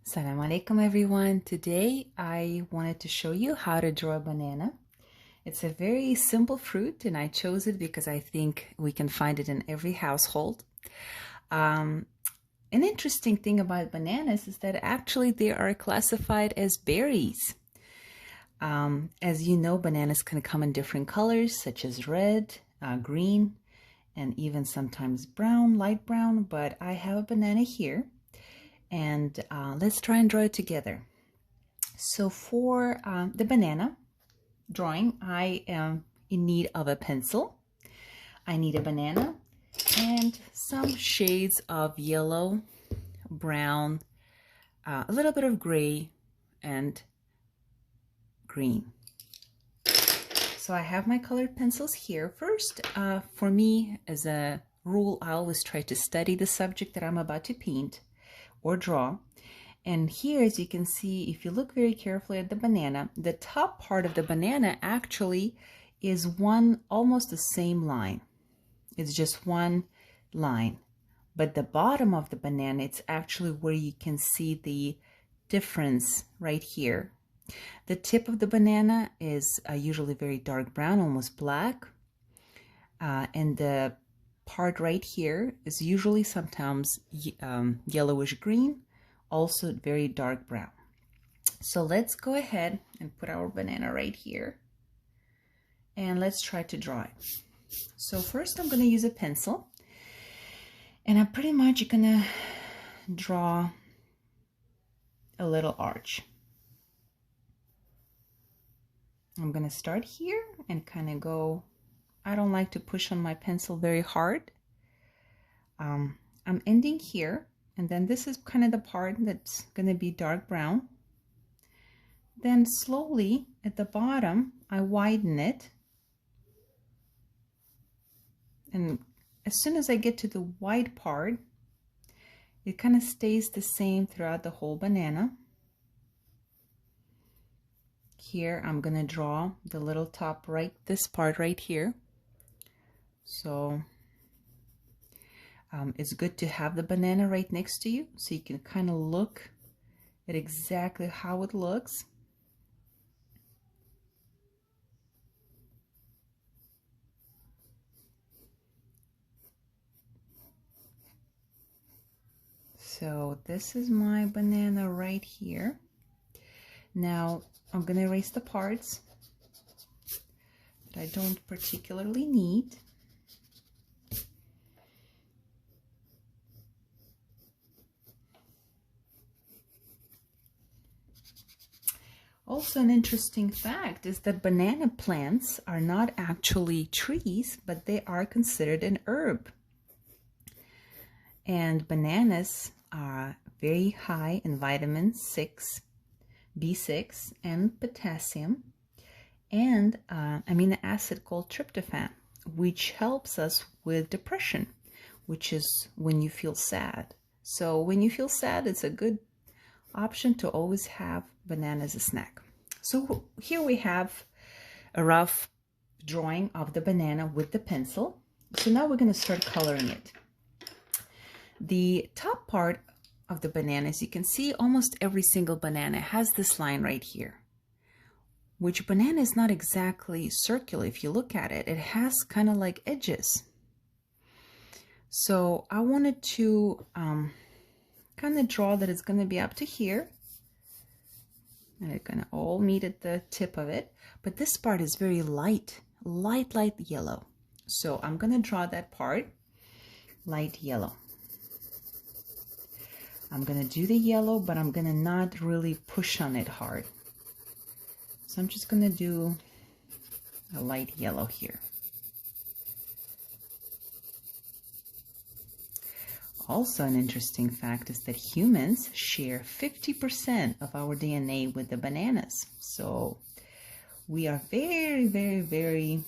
Assalamu alaikum everyone. Today I wanted to show you how to draw a banana. It's a very simple fruit and I chose it because I think we can find it in every household. An interesting thing about bananas is that actually they are classified as berries. As you know, bananas can come in different colors such as red, green, and even sometimes brown, light brown, but I have a banana here. And let's try and draw it together. So for the banana drawing, I am in need of a pencil. I need a banana and some shades of yellow, brown, a little bit of gray, and green. So I have my colored pencils here. First, for me, as a rule, I always try to study the subject that I'm about to paint or draw. And here, as you can see, if you look very carefully at the banana, the top part of the banana actually is almost the same line. It's just one line. But the bottom of the banana, it's actually where you can see the difference right here. The tip of the banana is usually very dark brown, almost black. And the part right here is usually sometimes yellowish green, also very dark brown. So let's go ahead and put our banana right here and let's try to draw it. So first I'm going to use a pencil and I'm pretty much going to draw a little arch. I'm going to start here and kind of go. I don't like to push on my pencil very hard. I'm ending here, and then this is kind of the part that's going to be dark brown. Then slowly at the bottom, I widen it. And as soon as I get to the white part, it kind of stays the same throughout the whole banana. Here, I'm going to draw the little top right, this part right here. So it's good to have the banana right next to you so you can kind of look at exactly how it looks. So this is my banana right here. Now I'm going to erase the parts that I don't particularly need. Also, an interesting fact is that banana plants are not actually trees, but they are considered an herb. And bananas are very high in vitamin 6, B6, and potassium, and amino acid called tryptophan, which helps us with depression, which is when you feel sad. So when you feel sad, it's a good option to always have banana as a snack. So here we have a rough drawing of the banana with the pencil. So now we're going to start coloring it. The top part of the banana, as you can see, almost every single banana has this line right here, which banana is not exactly circular. If you look at it, it has kind of like edges. So I wanted to kind of draw that it's going to be up to here. And it's going to all meet at the tip of it. But this part is very light yellow. So I'm going to draw that part light yellow. I'm going to do the yellow, but I'm going to not really push on it hard. So I'm just going to do a light yellow here. Also, an interesting fact is that humans share 50% of our DNA with the bananas. So we are very, very, very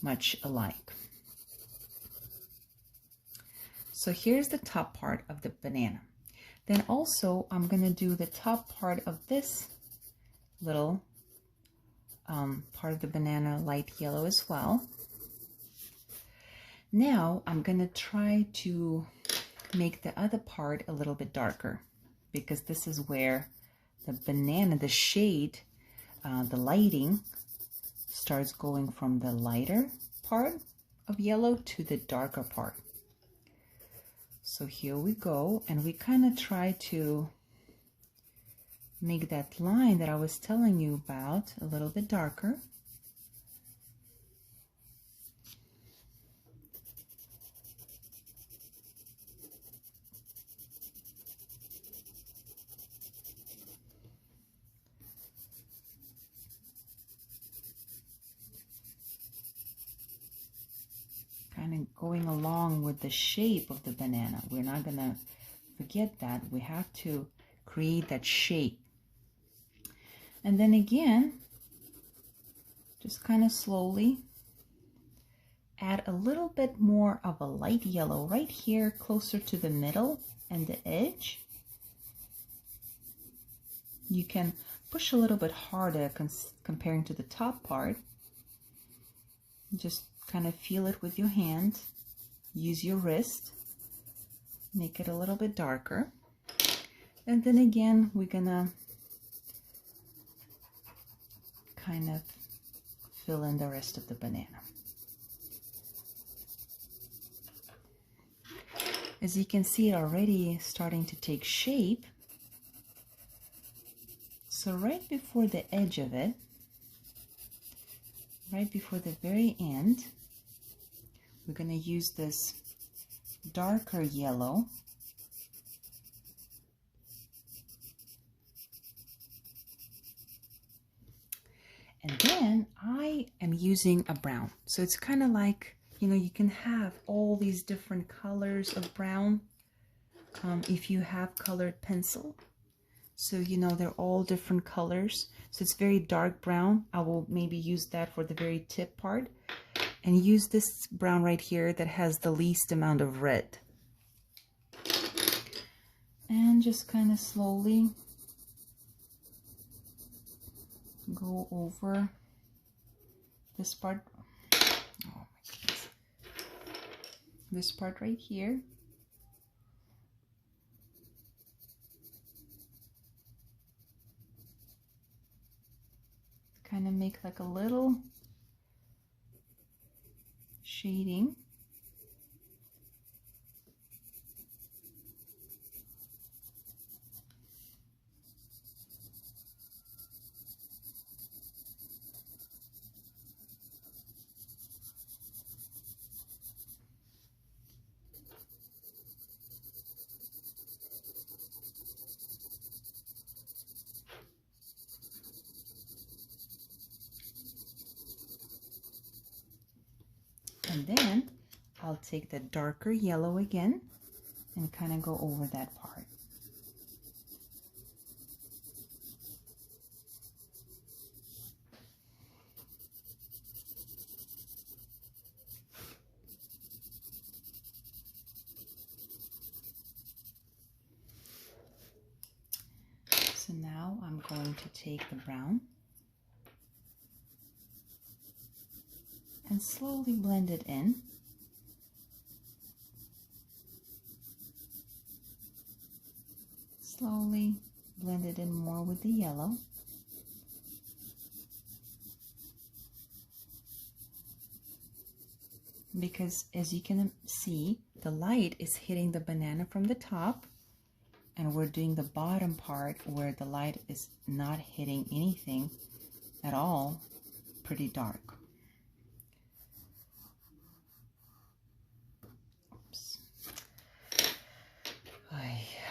much alike. So here's the top part of the banana. Then also I'm going to do the top part of this little part of the banana light yellow as well. Now I'm going to try to make the other part a little bit darker because this is where the banana, the shade, the lighting starts going from the lighter part of yellow to the darker part. So here we go, and we kind of try to make that line that I was telling you about a little bit darker. Kind of going along with the shape of the banana. We're not gonna forget that. We have to create that shape. And then again, just kind of slowly add a little bit more of a light yellow right here, closer to the middle and the edge. You can push a little bit harder comparing to the top part. Just kind of feel it with your hand. Use your wrist. Make it a little bit darker. And then again, we're gonna kind of fill in the rest of the banana. As you can see, it already starting to take shape. So right before the edge of it, right before the very end, we're going to use this darker yellow. And then I am using a brown. So it's kind of like, you know, you can have all these different colors of brown if you have colored pencil. So, you know, they're all different colors. So it's very dark brown. I will maybe use that for the very tip part. And use this brown right here that has the least amount of red. And just kind of slowly go over this part. Oh my goodness. This part right here. Kind of make like a little shading. And then I'll take the darker yellow again and kind of go over that part. So now I'm going to take the brown and slowly blend it in. Slowly blend it in more with the yellow. Because as you can see, the light is hitting the banana from the top, and we're doing the bottom part where the light is not hitting anything at all, pretty dark. Oops.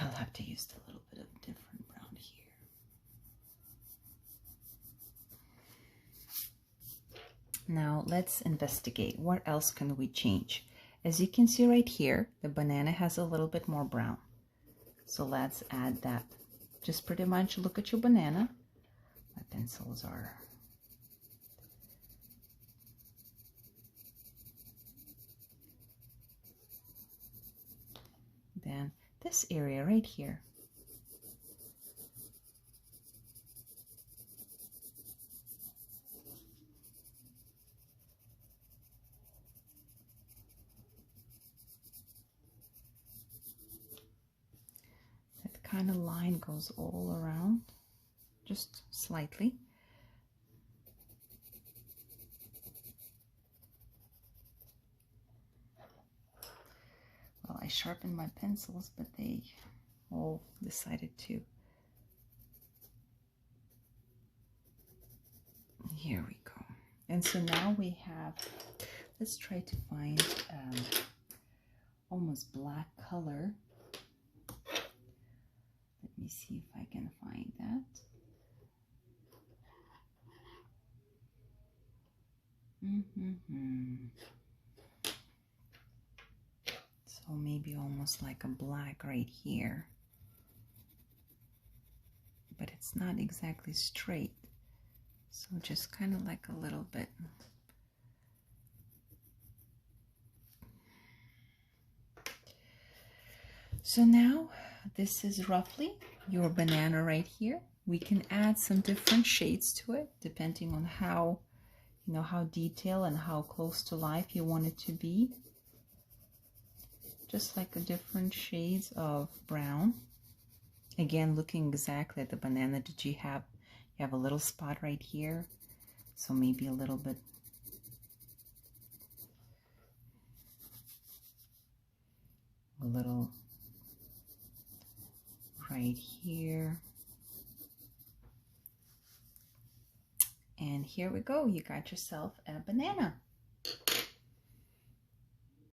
I'll have to use a little bit of different brown here. Now let's investigate. What else can we change? As you can see right here, the banana has a little bit more brown. So let's add that. Just pretty much look at your banana. My pencils are... Then this area right here. kind of line goes all around, just slightly. Well, I sharpened my pencils, but they all decided to. Here we go. And so now we have, let's try to find almost black color. Let me see if I can find that. So maybe almost like a black right here. But it's not exactly straight. So just kind of like a little bit. So now this is roughly your banana right here. We can add some different shades to it depending on how, you know, how detailed and how close to life you want it to be. Just like a different shades of brown. Again, looking exactly at the banana that you have a little spot right here. So maybe a little bit. A little right here. And here we go. You got yourself a banana.